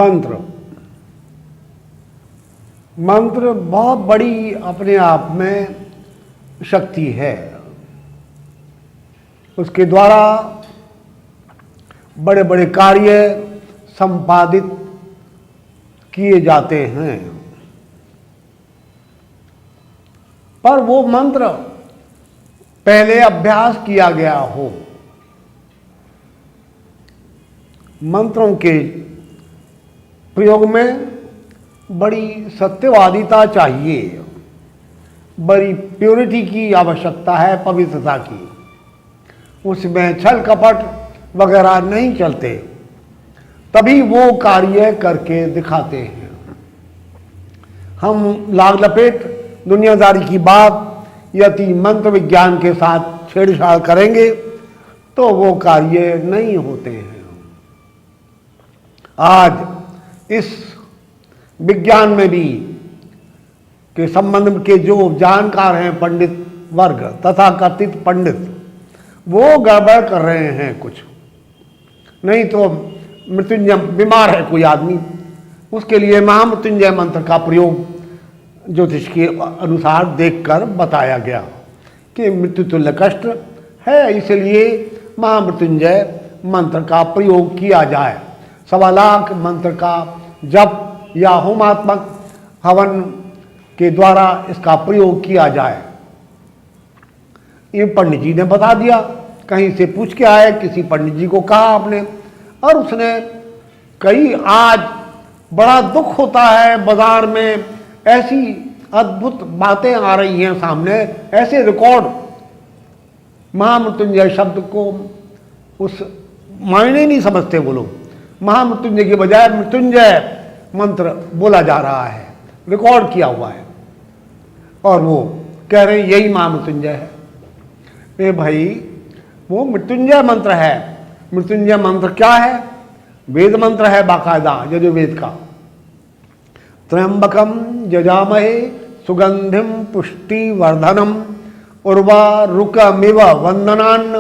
मंत्र मंत्र बहुत बड़ी अपने आप में शक्ति है। उसके द्वारा बड़े बड़े कार्य संपादित किए जाते हैं। पर वो मंत्र पहले अभ्यास किया गया हो। मंत्रों के प्रयोग में बड़ी सत्यवादिता चाहिए, बड़ी प्योरिटी की आवश्यकता है, पवित्रता की। उसमें छल कपट वगैरह नहीं चलते, तभी वो कार्य करके दिखाते हैं। हम लाग लपेट दुनियादारी की बात यदि मंत्र विज्ञान के साथ छेड़छाड़ करेंगे तो वो कार्य नहीं होते हैं। आज इस विज्ञान में भी के संबंध के जो जानकार हैं, पंडित वर्ग तथा कथित पंडित, वो गड़बड़ कर रहे हैं कुछ। नहीं तो मृत्युंजय बीमार है कोई आदमी, उसके लिए महामृत्युंजय मंत्र का प्रयोग ज्योतिष के अनुसार देखकर बताया गया कि मृत्यु तुल्य कष्ट है, इसलिए महामृत्युंजय मंत्र का प्रयोग किया जाए। 1.25 लाख मंत्र का जप या होमात्मक हवन के द्वारा इसका प्रयोग किया जाए। ये पंडित जी ने बता दिया, कहीं से पूछ के आए, किसी पंडित जी को कहा आपने, और उसने कई। आज बड़ा दुख होता है, बाजार में ऐसी अद्भुत बातें आ रही हैं सामने, ऐसे रिकॉर्ड। महामृत्युंजय शब्द को उस मायने नहीं समझते वो लोग। महामृत्युंजय के बजाय मृत्युंजय मंत्र बोला जा रहा है, रिकॉर्ड किया हुआ है, और वो कह रहे हैं यही महामृत्युंजय है। ए भाई, वो मृत्युंजय मंत्र है। मृत्युंजय मंत्र क्या है? वेद मंत्र है बाकायदा, यजुर्वेद का। त्र्यंबकम यजामहे सुगंधिम पुष्टिवर्धनम उर्वारुकमिव वंदनान्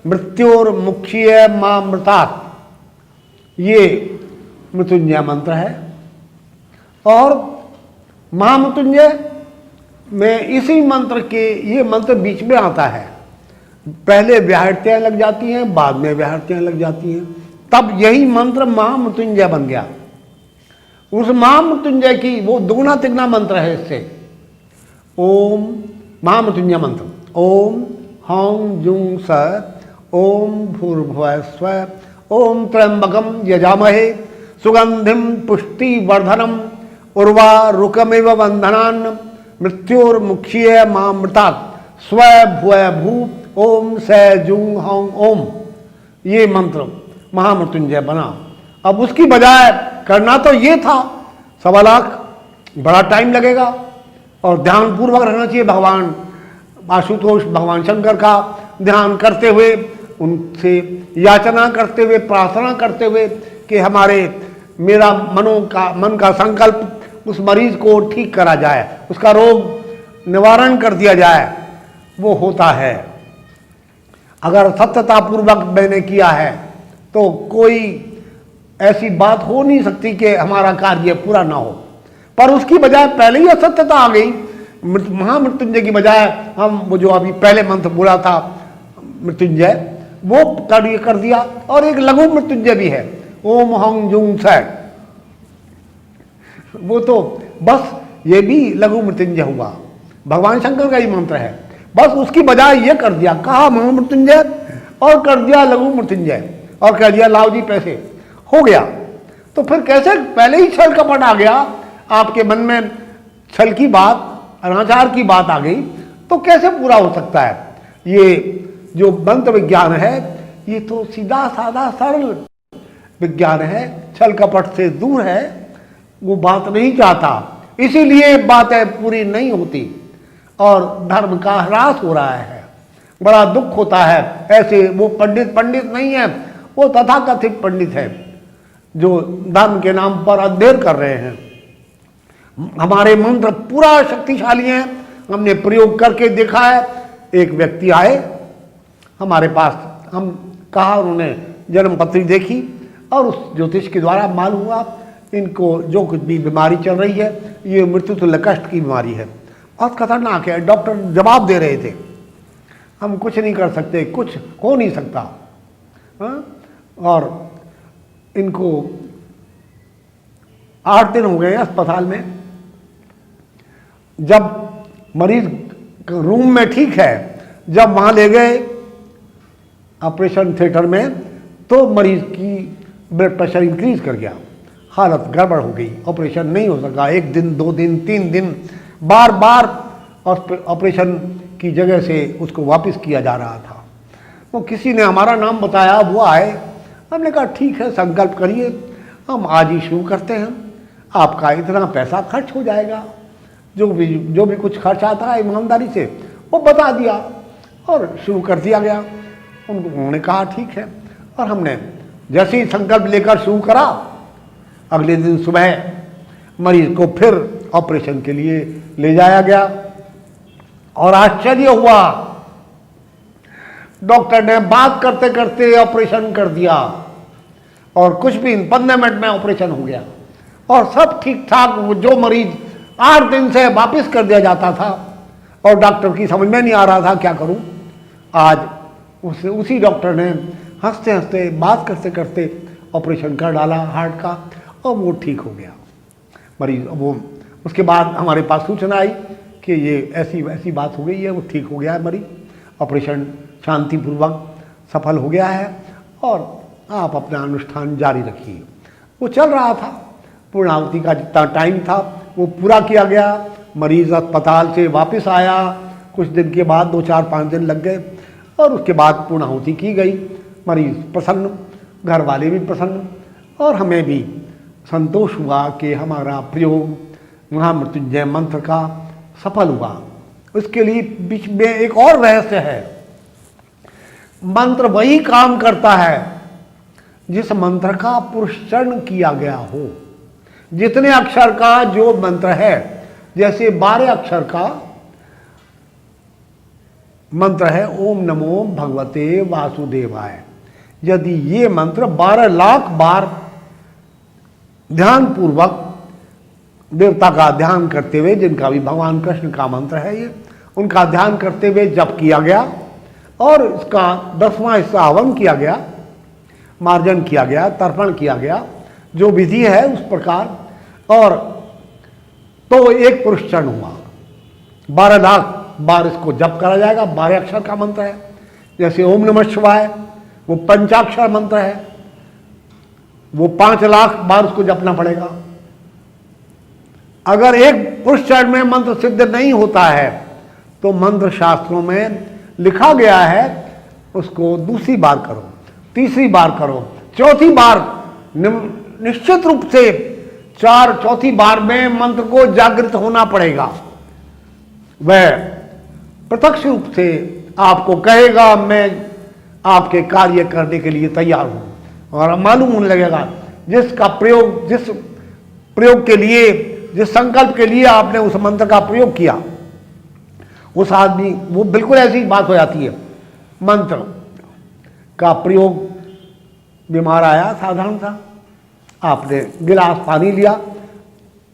मृत्योर्मुक्षीय मामृतात्। ये मृत्युंजय मंत्र है। और महामृत्युंजय में इसी मंत्र के ये मंत्र बीच में आता है। पहले व्याहृतियाँ लग जाती हैं, बाद में व्याहृतियाँ लग जाती हैं, तब यही मंत्र महामृत्युंजय बन गया। उस महामृत्युंजय की वो दुगुना तिगुना मंत्र है इससे। ओम महामृत्युंजय मंत्र, ओम हौं जुं स ओम भूर्भुवः स्वः ओम त्र्यंबकम यजामहे सुगंधिम पुष्टिवर्धनम उर्वारुकमिव वंदनान् मृत्योर्मुक्षीय मामृतात् स्व भूय भू ओम स जुं हौं ओम। ये मंत्र महामृत्युंजय बना। अब उसकी बजाय करना तो ये था 1.25 लाख, बड़ा टाइम लगेगा, और ध्यान पूर्वक रहना चाहिए। भगवान आशुतोष, भगवान शंकर का ध्यान करते हुए, उनसे याचना करते हुए, प्रार्थना करते हुए कि हमारे मेरा मन का संकल्प उस मरीज को ठीक करा जाए, उसका रोग निवारण कर दिया जाए, वो होता है। अगर सत्यतापूर्वक मैंने किया है तो कोई ऐसी बात हो नहीं सकती कि हमारा कार्य पूरा ना हो। पर उसकी बजाय पहले ही असत्यता आ गई। महामृत्युंजय की बजाय हम वो जो अभी पहले मंत्र बोला था मृत्युंजय, वो कार्य कर दिया। और एक लघु मृत्युंजय भी है, ओम हौं जुं स। वो तो बस ये भी लघु मृत्युंजय हुआ, भगवान शंकर का ही मंत्र है। बस उसकी बजाय ये कर दिया, कहा महामृत्युंजय और कर दिया लघु मृत्युंजय, और कह दिया लाओ जी पैसे, हो गया। तो फिर कैसे पहले ही छल कपट आ गया आपके मन में, छल की बात, अनाचार की बात आ गई, तो कैसे पूरा हो सकता है? ये जो मंत्र विज्ञान है, ये तो सीधा साधा सरल विज्ञान है, छल कपट से दूर है, वो बात नहीं चाहता, इसीलिए बातें पूरी नहीं होती और धर्म का ह्रास हो रहा है। बड़ा दुख होता है। ऐसे वो पंडित नहीं है, वो तथाकथित पंडित है जो धर्म के नाम पर अध्ययन कर रहे हैं। हमारे मंत्र पूरा शक्तिशाली हैं, हमने प्रयोग करके देखा है। एक व्यक्ति आए हमारे पास, हम कहा, उन्होंने जन्म पत्री देखी और उस ज्योतिष के द्वारा मालूम हुआ इनको जो कुछ भी बीमारी चल रही है ये मृत्यु तुल्य कष्ट की बीमारी है, बहुत खतरनाक है। डॉक्टर जवाब दे रहे थे, हम कुछ नहीं कर सकते, कुछ हो नहीं सकता। हाँ? और इनको 8 दिन हो गए अस्पताल में। जब मरीज रूम में ठीक है, जब वहाँ ले गए ऑपरेशन थिएटर में तो मरीज की ब्लड प्रेशर इंक्रीज कर गया, हालत गड़बड़ हो गई, ऑपरेशन नहीं हो सका। 1 दिन 2 दिन 3 दिन बार बार ऑपरेशन की जगह से उसको वापस किया जा रहा था। तो किसी ने हमारा नाम बताया, वो आए, हमने कहा ठीक है संकल्प करिए, हम आज ही शुरू करते हैं, आपका इतना पैसा खर्च हो जाएगा, जो भी कुछ खर्च आता है ईमानदारी से वो बता दिया और शुरू कर दिया गया। उन्होंने कहा ठीक है, और हमने जैसे ही संकल्प लेकर शुरू करा, अगले दिन सुबह मरीज को फिर ऑपरेशन के लिए ले जाया गया। और आश्चर्य हुआ, डॉक्टर ने बात करते करते ऑपरेशन कर दिया और कुछ भी 15 मिनट में ऑपरेशन हो गया और सब ठीक ठाक। जो मरीज 8 दिन से वापस कर दिया जाता था और डॉक्टर की समझ में नहीं आ रहा था क्या करूं, आज उसी डॉक्टर ने हंसते हंसते बात करते करते ऑपरेशन कर डाला हार्ट का और वो ठीक हो गया मरीज। वो उसके बाद हमारे पास सूचना आई कि ये ऐसी बात हो गई है, वो ठीक हो गया है मरीज, ऑपरेशन शांतिपूर्वक सफल हो गया है और आप अपना अनुष्ठान जारी रखिए। वो चल रहा था, पूर्णाहुति का जितना टाइम था वो पूरा किया गया। मरीज अस्पताल से वापस आया, कुछ दिन के बाद 2-4-5 दिन लग गए और उसके बाद पूर्णाहुति की गई। मरीज प्रसन्न, घर वाले भी प्रसन्न और हमें भी संतोष हुआ कि हमारा प्रयोग महामृत्युंजय मंत्र का सफल हुआ। उसके लिए बीच में एक और रहस्य है, मंत्र वही काम करता है जिस मंत्र का पुरुषचरण किया गया हो। जितने अक्षर का जो मंत्र है, जैसे 12 अक्षर का मंत्र है ओम नमो भगवते वासुदेवाय, यदि ये मंत्र 12 लाख बार ध्यान पूर्वक देवता का ध्यान करते हुए, जिनका भी भगवान कृष्ण का मंत्र है ये, उनका ध्यान करते हुए जप किया गया और इसका 10वां हिस्सा हवन किया गया, मार्जन किया गया, तर्पण किया गया, जो विधि है उस प्रकार, और तो एक पुरुषचरण हुआ। 12 लाख बार इसको जप करा जाएगा। 12 अक्षर का मंत्र है, जैसे ओम नमः शिवाय वो पंचाक्षर मंत्र है, वो 5 लाख बार उसको जपना पड़ेगा। अगर एक पुरुषचरण में मंत्र सिद्ध नहीं होता है तो मंत्र शास्त्रों में लिखा गया है उसको दूसरी बार करो, तीसरी बार करो, चौथी बार, निश्चित रूप से चौथी बार में मंत्र को जागृत होना पड़ेगा। वह प्रत्यक्ष रूप से आपको कहेगा मैं आपके कार्य करने के लिए तैयार हूं, और मालूम होने लगेगा जिस प्रयोग के लिए, जिस संकल्प के लिए आपने उस मंत्र का प्रयोग किया, उस आदमी, वो बिल्कुल ऐसी बात हो जाती है। मंत्र का प्रयोग, बीमार आया साधारण सा, आपने गिलास पानी लिया,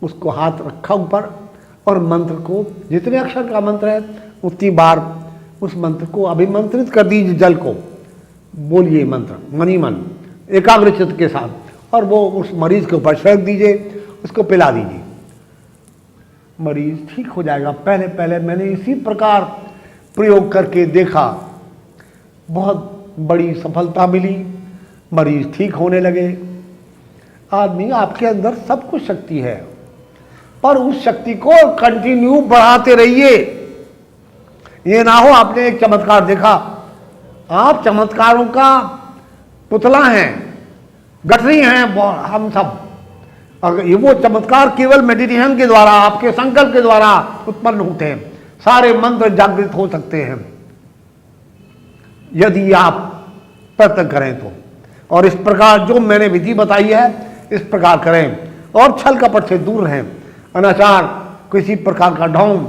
उसको हाथ रखा ऊपर और मंत्र को, जितने अक्षर का मंत्र है उतनी बार उस मंत्र को अभिमंत्रित कर दीजिए। जल को बोलिए मंत्र मनी मन एकाग्र चित्त के साथ, और वो उस मरीज के ऊपर छिड़क दीजिए, उसको पिला दीजिए, मरीज ठीक हो जाएगा। पहले पहले मैंने इसी प्रकार प्रयोग करके देखा, बहुत बड़ी सफलता मिली, मरीज ठीक होने लगे। आदमी, आपके अंदर सब कुछ शक्ति है, पर उस शक्ति को कंटिन्यू बढ़ाते रहिए। ये ना हो आपने एक चमत्कार देखा, आप चमत्कारों का पुतला हैं, गठरी हैं हम सब। अगर ये वो चमत्कार केवल मेडिटेशन के द्वारा, आपके संकल्प के द्वारा उत्पन्न होते हैं। सारे मंत्र जागृत हो सकते हैं यदि आप प्रयत्न करें तो। और इस प्रकार जो मैंने विधि बताई है इस प्रकार करें और छल कपट से दूर रहें। अनाचार, किसी प्रकार का ढोंग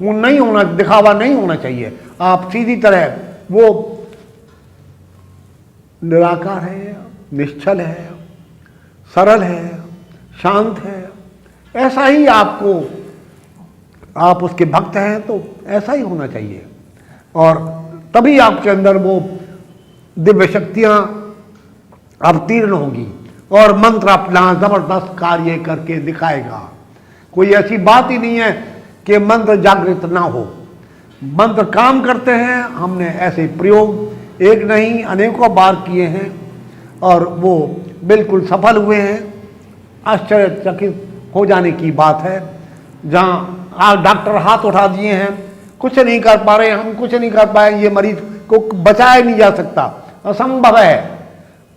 वो नहीं होना, दिखावा नहीं होना चाहिए। आप सीधी तरह, वो निराकार है, निश्चल है, सरल है, शांत है। ऐसा ही आपको, आप उसके भक्त हैं तो ऐसा ही होना चाहिए, और तभी आपके अंदर वो दिव्य शक्तियां अवतीर्ण होगी और मंत्र अपना जबरदस्त कार्य करके दिखाएगा। कोई ऐसी बात ही नहीं है कि मंत्र जागृत ना हो, मंत्र काम करते हैं। हमने ऐसे प्रयोग एक नहीं अनेकों बार किए हैं और वो बिल्कुल सफल हुए हैं। आश्चर्यचकित हो जाने की बात है। जहाँ आज डॉक्टर हाथ उठा दिए हैं, कुछ नहीं कर पा रहे, हम कुछ नहीं कर पाए, ये मरीज को बचाया नहीं जा सकता, असंभव है।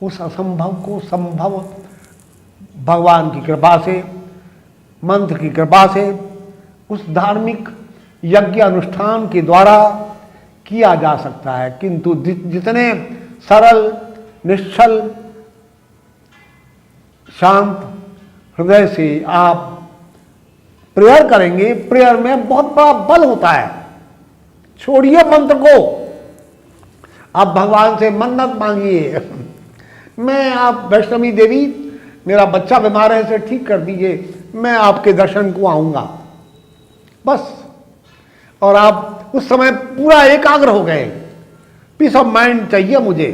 उस असंभव को संभव भगवान की कृपा से, मंत्र की कृपा से, उस धार्मिक यज्ञ अनुष्ठान के द्वारा किया जा सकता है। किंतु जितने सरल, निश्चल, शांत हृदय से आप प्रेयर करेंगे, प्रेयर में बहुत बड़ा बल होता है। छोड़िए मंत्र को, आप भगवान से मन्नत मांगिए, मैं आप वैष्णवी देवी मेरा बच्चा बीमार है, इसे ठीक कर दीजिए, मैं आपके दर्शन को आऊंगा, बस। और आप उस समय पूरा एकाग्र हो गए। पीस ऑफ माइंड चाहिए मुझे।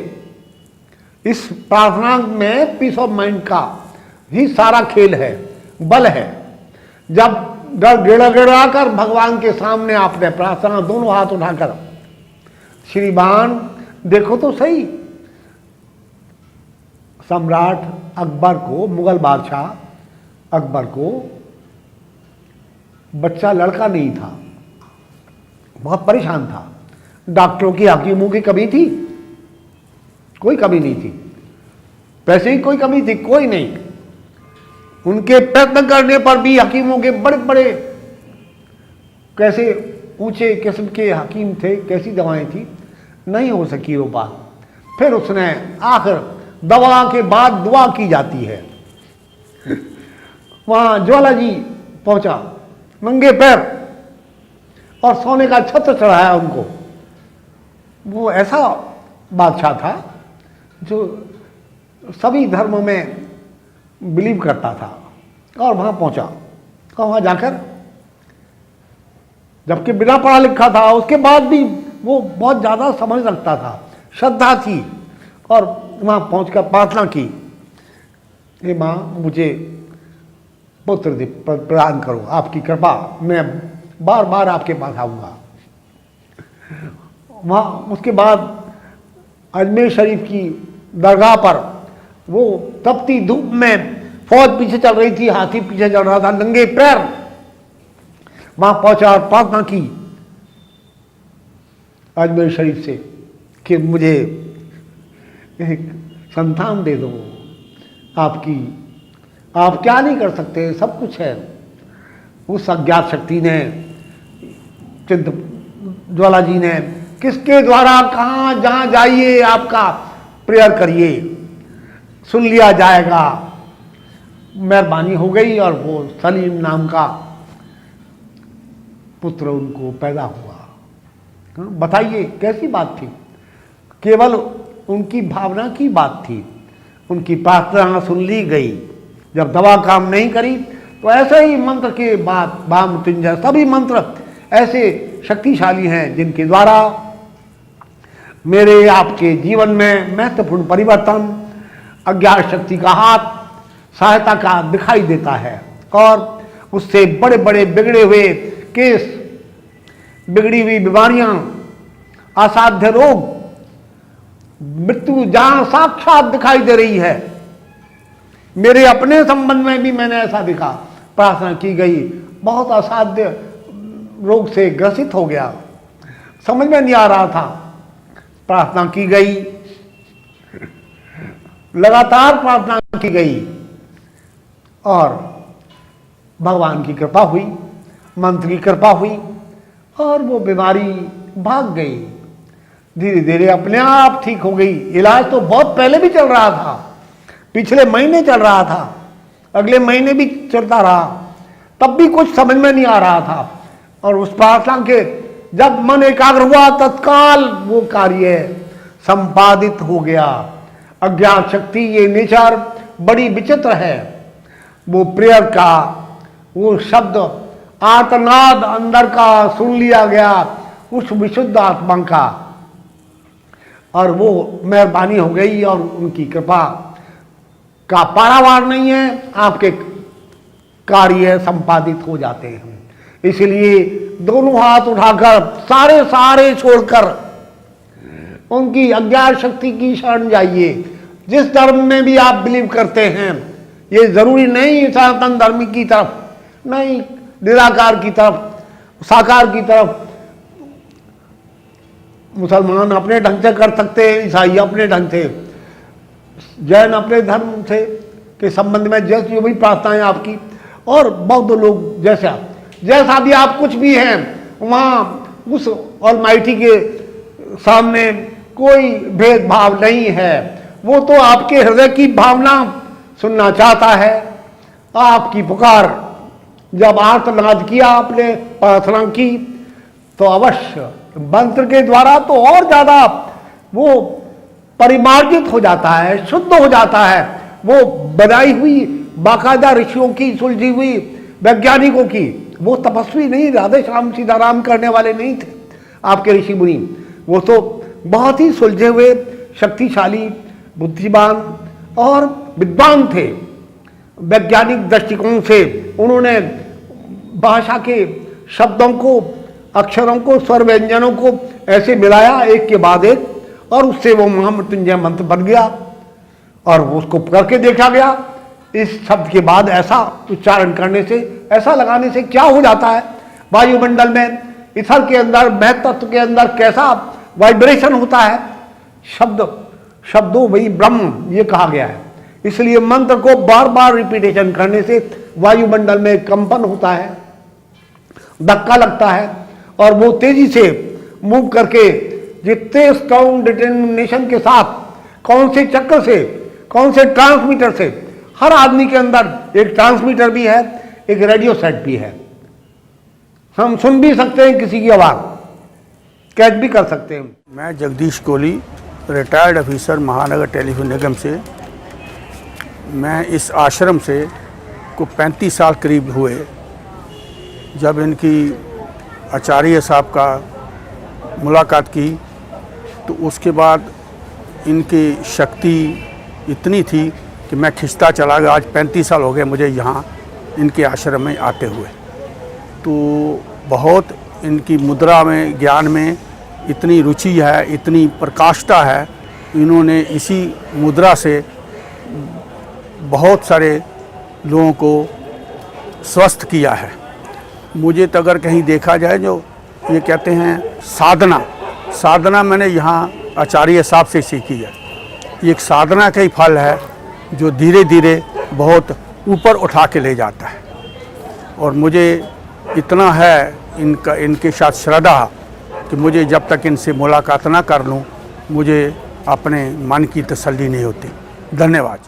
इस प्रार्थना में पीस ऑफ माइंड का ही सारा खेल है, बल है। जब गिड़ा कर भगवान के सामने आपने प्रार्थना दोनों हाथ उठाकर, श्रीमान देखो तो सही, सम्राट अकबर को, मुगल बादशाह अकबर को बच्चा लड़का नहीं था, बहुत परेशान था। डॉक्टरों की, हकीमों की कमी थी? कोई कमी नहीं थी। पैसे की कोई कमी थी? कोई नहीं। उनके प्रयत्न करने पर भी हकीमों के बड़े बड़े कैसे ऊंचे किस्म के हकीम थे, कैसी दवाएं थी, नहीं हो सकी वो बात। फिर उसने आखिर दवा के बाद दुआ की जाती है। वहां ज्वाला जी पहुंचा, नंगे पैर, और सोने का छत्र चढ़ाया उनको। वो ऐसा बादशाह था जो सभी धर्मों में बिलीव करता था। और वहां पहुंचा, और वहां जाकर, जबकि बिना पढ़ा लिखा था, उसके बाद भी वो बहुत ज्यादा समझ रखता था, श्रद्धा थी। और वहां पहुंचकर प्रार्थना की, हे मां मुझे पुत्र प्रदान करो, आपकी कृपा, मैं बार बार आपके पास आऊंगा। वहां उसके बाद अजमेर शरीफ की दरगाह पर वो तपती धूप में, फौज पीछे चल रही थी, हाथी पीछे चल रहा था, नंगे पैर वहां पहुंचा और प्रार्थना की अजमेर शरीफ से कि मुझे एक संतान दे दो। आप क्या नहीं कर सकते, सब कुछ है। उस अज्ञात शक्ति ने, चिंत ज्वाला जी ने, किसके द्वारा कहाँ जहां जाइए आपका प्रेयर करिए, सुन लिया जाएगा। मेहरबानी हो गई और वो सलीम नाम का पुत्र उनको पैदा हुआ। बताइए कैसी बात थी, केवल उनकी भावना की बात थी। उनकी प्रार्थना सुन ली गई। जब दवा काम नहीं करी तो ऐसे ही मंत्र के बाद महामृत्युंजय, सभी मंत्र ऐसे शक्तिशाली हैं जिनके द्वारा मेरे आपके जीवन में महत्वपूर्ण परिवर्तन, अज्ञात शक्ति का हाथ सहायता का दिखाई देता है। और उससे बड़े बड़े बिगड़े हुए केस, बिगड़ी हुई बीमारियां, असाध्य रोग, मृत्यु जहां साक्षात दिखाई दे रही है। मेरे अपने संबंध में भी मैंने ऐसा देखा, प्रार्थना की गई, बहुत असाध्य रोग से ग्रसित हो गया, समझ में नहीं आ रहा था, प्रार्थना की गई, लगातार प्रार्थना की गई और भगवान की कृपा हुई, मंत्र की कृपा हुई और वो बीमारी भाग गई। धीरे धीरे अपने आप ठीक हो गई। इलाज तो बहुत पहले भी चल रहा था, पिछले महीने चल रहा था, अगले महीने भी चलता रहा, तब भी कुछ समझ में नहीं आ रहा था। और उस प्रार्थना के जब मन एकाग्र हुआ तत्काल वो कार्य संपादित हो गया। अज्ञात शक्ति, ये नेचर बड़ी विचित्र है, वो प्रेयर का वो शब्द आर्तनाद अंदर का सुन लिया गया उस विशुद्ध आत्मा का, और वो मेहरबानी हो गई और उनकी कृपा का पारावार नहीं है, आपके कार्य संपादित हो जाते हैं। इसलिए दोनों हाथ उठाकर सारे छोड़कर उनकी अज्ञात शक्ति की शरण जाइए। जिस धर्म में भी आप बिलीव करते हैं, ये जरूरी नहीं सनातन धर्म की तरफ, नहीं निराकार की तरफ, साकार की तरफ। मुसलमान अपने ढंग से कर सकते हैं, ईसाई अपने ढंग से, जैन अपने धर्म से के संबंध में जैसी जो भी प्रार्थनाएं आपकी, और बौद्ध लोग जैसा भी आप कुछ भी हैं, वहाँ उस ऑलमाइटी के सामने कोई भेदभाव नहीं है। वो तो आपके हृदय की भावना सुनना चाहता है। आपकी पुकार जब आर्तनाद किया, आपने प्रार्थना की, तो अवश्य मंत्र के द्वारा तो और ज्यादा वो परिमार्जित हो जाता है, शुद्ध हो जाता है। वो बनाई हुई बाकायदा ऋषियों की, सुलझी हुई वैज्ञानिकों की, वो तपस्वी नहीं, राधे श्याम सीताराम करने वाले नहीं थे आपके ऋषि मुनि। वो तो बहुत ही सुलझे हुए, शक्तिशाली, बुद्धिमान और विद्वान थे। वैज्ञानिक दृष्टिकोण से उन्होंने भाषा के शब्दों को, अक्षरों को, स्वर व्यंजनों को ऐसे मिलाया एक के बाद एक, और उससे वो महामृत्युंजय मंत्र बन गया और उसको करके देखा गया। इस शब्द के बाद ऐसा उच्चारण करने से, ऐसा लगाने से क्या हो जाता है वायुमंडल में, ईथर के अंदर, महतत्व के अंदर कैसा वाइब्रेशन होता है। शब्दों वही ब्रह्म, ये कहा गया है। इसलिए मंत्र को बार बार रिपीटेशन करने से वायुमंडल में कंपन होता है, धक्का लगता है, और वो तेजी से मूव करके जितने स्ट्रॉन्ग डिटर्मिनेशन के साथ, कौन से चक्र से, कौन से ट्रांसमीटर से, हर आदमी के अंदर एक ट्रांसमीटर भी है, एक रेडियो सेट भी है। हम सुन भी सकते हैं किसी की आवाज, कैच भी कर सकते हैं। मैं जगदीश कोहली, रिटायर्ड ऑफिसर, महानगर टेलीफोन निगम से। मैं इस आश्रम से को 35 साल करीब हुए। जब इनकी आचार्य साहब का मुलाकात की तो उसके बाद इनकी शक्ति इतनी थी कि मैं खिंचता चला गया। आज 35 साल हो गए मुझे यहाँ इनके आश्रम में आते हुए। तो बहुत इनकी मुद्रा में, ज्ञान में इतनी रुचि है, इतनी प्रकाष्ठा है। इन्होंने इसी मुद्रा से बहुत सारे लोगों को स्वस्थ किया है। मुझे तो अगर कहीं देखा जाए, जो ये कहते हैं साधना मैंने यहाँ आचार्य साहब से सीखी है। ये एक साधना का ही फल है जो धीरे धीरे बहुत ऊपर उठा के ले जाता है। और मुझे इतना है इनके साथ श्रद्धा कि मुझे जब तक इनसे मुलाकात ना कर लूँ, मुझे अपने मन की तसल्ली नहीं होती। धन्यवाद।